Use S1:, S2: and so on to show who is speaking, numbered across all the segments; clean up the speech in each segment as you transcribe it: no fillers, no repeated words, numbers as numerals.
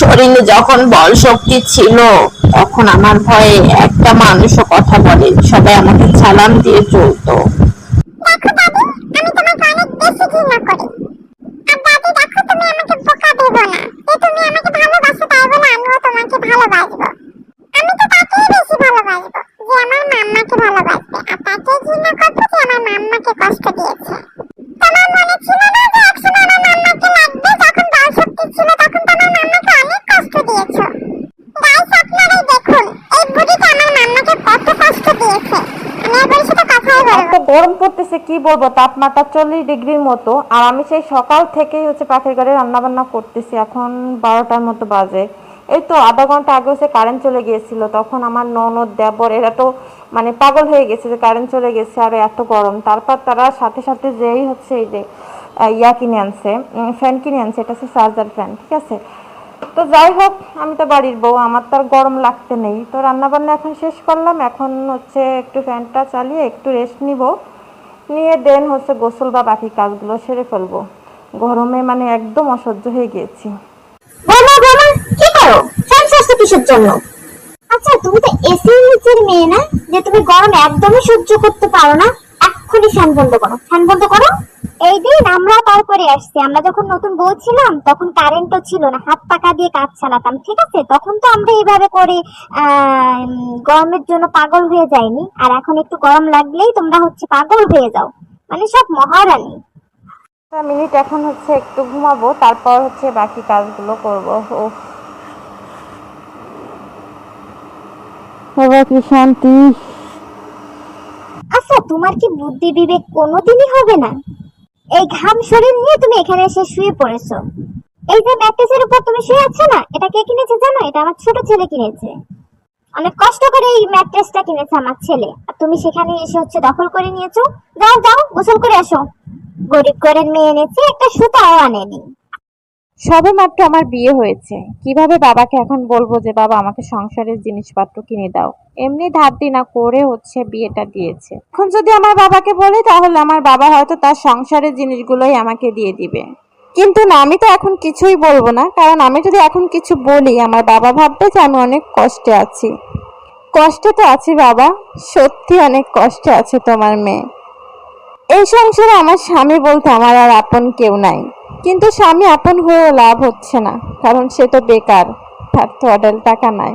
S1: শরীরে যখন বল শক্তি ছিল তখন আমার ভয়ে একটা মানুষও কথা বলে, সবাই আমাকে সালাম দিয়ে চলতো।
S2: দেখো দাদি, আমি তোমাকে অনেক বেশি ঘৃণা করি। আর দাদি দেখো, তুমি আমাকে বোকা দেবো না, যে তুমি আমাকে ভালোবাসো তাই বলে আমিও তোমাকে ভালোবাসবো। আমি তো তাকেই বেশি ভালোবাসবো যে আমার মাম্মাকে ভালোবাসবে, আর তাকেই ঘৃণা করবো যে আমার মাম্মাকে কষ্ট দিয়েছে। তোমার মনে ছিল না যে একসময় আমার মাম্মাকে লাগবে, যখন বল শক্তি ছিল তখন তোমার মাম্মাকে অনেক কষ্ট দিয়েছো। গাইস, আপনারাই দেখুন এই বুড়িটা আমার মাম্মাকে কত কষ্ট দিয়েছে। আমি এর সাথে কথাই বলবো।
S3: এত গরম পড়তেছে, কি বলবো, তাপমাত্রা 40 ডিগ্রির মতো। আর আমি সেই সকাল থেকেই পাখির ঘরে রান্না বান্না করতেছি, এখন 12টার মতো বাজে। এই তো আধা ঘন্টা আগে কারেন্ট চলে গিয়েছিল, তখন আমার ননদ দেবর এরা তো পাগল হয়ে গেছে যে কারেন্ট চলে গেছে আর এত গরম। তারপর তারা সাথে সাথে যেই এই যে ইয়া কিনে আনছে, ফ্যান কিনে আনছে, এটা হচ্ছে চার্জার ফ্যান, ঠিক আছে। তো যাই হোক, আমি তো বাড়ির বউ, আমার তো আর গরম লাগতে নেই। তো রান্নাবান্না এখন শেষ করলাম, এখন একটু ফ্যানটা চালিয়ে একটু রেস্ট নিব, নিয়ে দেন গোসল বা বাকি কাজগুলো সেরে ফেলবো। গরমে একদম অসহ্য হয়ে গিয়েছি।
S2: বৌমা বৌমা, কি করো? ফ্যান চালাচ্ছো কিসের জন্য? আচ্ছা, তুমি তো এসির নিচের মেয়ে না, যে তুমি গরম একদমই সহ্য করতে পারো না? এক্ষুনি ফ্যান বন্ধ করো, ফ্যান বন্ধ করো। এই দিন আমরা তারপরে আসছি, আমরা যখন নতুন বউ ছিলাম তখন কারেন্টও ছিল না, হাত পাকা দিয়ে কাজ চালাতাম, ঠিক আছে। তখন তো আমরা এইভাবে করে গরমের জন্য পাগল হয়ে যাইনি, আর এখন একটু গরম লাগলেই তোমরা পাগল হয়ে যাও, সব মহারানী।
S3: মিনিট এখন একটু ঘুমাবো, তারপর বাকি কাজগুলো করবো। বাবা কি শান্তি।
S2: আচ্ছা, তোমার কি বুদ্ধি বিবেক কোনোদিনই হবে না? এই ঘাম শরীর নিয়ে তুমি এখানে এসে শুয়ে পড়েছো। এই যে ম্যাট্রেসের উপর তুমি শুয়ে আছো না, এটা কে কিনেছে জানো? এটা আমার ছোট ছেলে কিনেছে। অনেক কষ্ট করে এই ম্যাট্রেসটা কিনেছে আমার ছেলে, আর তুমি সেখানে এসে দখল করে নিয়েছো। যাও যাও, গোসল করে আসো। গরিব ঘরের মেয়ে এনেছে, একটা সুতাও আনেনি।
S3: সবে মাত্র আমার বিয়ে হয়েছে, কিভাবে বাবাকে এখন বলবো যে বাবা আমাকে সংসারের জিনিসপত্র কিনে দাও? এমনি ধার দিনা করে বিয়েটা দিয়েছে। এখন যদি আমার বাবাকে বলি তাহলে আমার বাবা হয়তো তার সংসারের জিনিসগুলোই আমাকে দিয়ে দিবে, কিন্তু না, আমি তো এখন কিছুই বলবো না, কারণ আমি যদি এখন কিছু বলি আমার বাবা ভাববে যে আমি অনেক কষ্টে আছি। কষ্টে তো আছি বাবা, সত্যি অনেক কষ্টে আছে তোমার মেয়ে। এই সংসারে আমার স্বামী বলতে আমার আর আপন কেউ নাই, কিন্তু স্বামী আপন হয়েও লাভ হচ্ছে না, কারণ সে তো বেকার, তার তো অডেল টাকা নাই।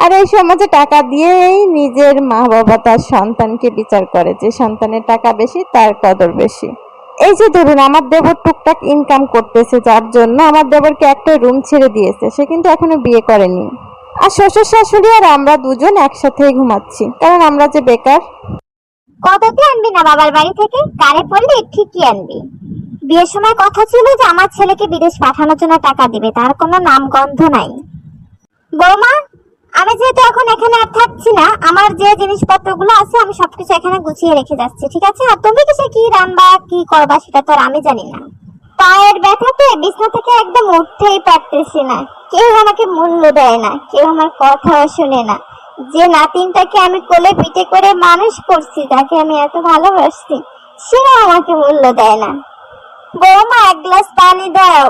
S3: আর এই সমাজে টাকা দিয়েই নিজের মা বাবা তার সন্তানকে বিচার করে, যে সন্তানের টাকা বেশি তার কদর বেশি। এই যে ধরুন আমার দেবর টুকটাক ইনকাম করতেছে, যার জন্য আমার দেবরকে একটা রুম ছেড়ে দিয়েছে, সে কিন্তু এখনো বিয়ে করেনি। আর শ্বশুর শাশুড়ি আর আমরা দুজন একসাথেই ঘুমাচ্ছি, কারণ আমরা যে বেকার।
S2: কততে আনবি না বাবার বাড়ি থেকে? কারে পড়লে ঠিকই আনবি। বিয়ের সময় কথা ছিল যে আমার ছেলেকে বিদেশ পাঠানোর জন্য টাকা দিবে, তার কোনো নাম গন্ধ নাই। বৌমা, আমি যেহেতু এখন এখানে আর থাকছি না, আমার যে জিনিসপত্রগুলো আছে আমি সবকিছু এখানে গুছিয়ে রেখে যাচ্ছি, ঠিক আছে। আর তুমি কি রান্না কি করবা সেটা তো আর আমি জানি না। পায়ের ব্যথাতে বিছনা থেকে একদম উঠতেই পারতেছি না, কেউ আমাকে মূল্য দেয় না, কেউ আমার কথাও শুনে না। যে নাতিনটাকে আমি কোলে পিঠে করে মানুষ করছি, যাকে আমি এত ভালোবাসছি, সেও আমাকে মূল্য দেয় না। বৌমা, এক গ্লাস পানি দাও।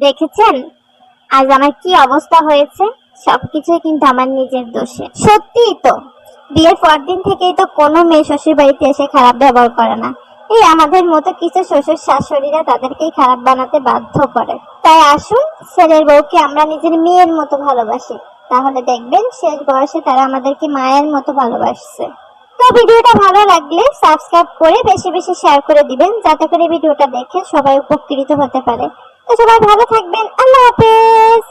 S2: দেখেছেন আজ আমার কি অবস্থা হয়েছে? সবকিছুই কিন্তু আমার নিজের দোষে। সত্যিই তো, বিয়ের পর দিন থেকেই তো কোনো মেয়ে শ্বশুর বাড়িতে এসে খারাপ ব্যবহার করে না। এই আমাদের মতো কিছু শ্বশুর শাশুড়িরা তাদেরকেই খারাপ বানাতে বাধ্য করে। তাই আসুন, ছেলের বউকে আমরা নিজের মেয়ের মতো ভালোবাসি, তাহলে দেখবেন শেষ বয়সে তারা আমাদেরকে মায়ের মতো ভালোবাসছে। তো ভিডিওটা ভালো লাগলে সাবস্ক্রাইব করে বেশি বেশি শেয়ার করে দিবেন, যাতে করে ভিডিওটা দেখে সবাই উপকৃত হতে পারে। তো সবাই ভালো থাকবেন, আল্লাহ হাফেজ।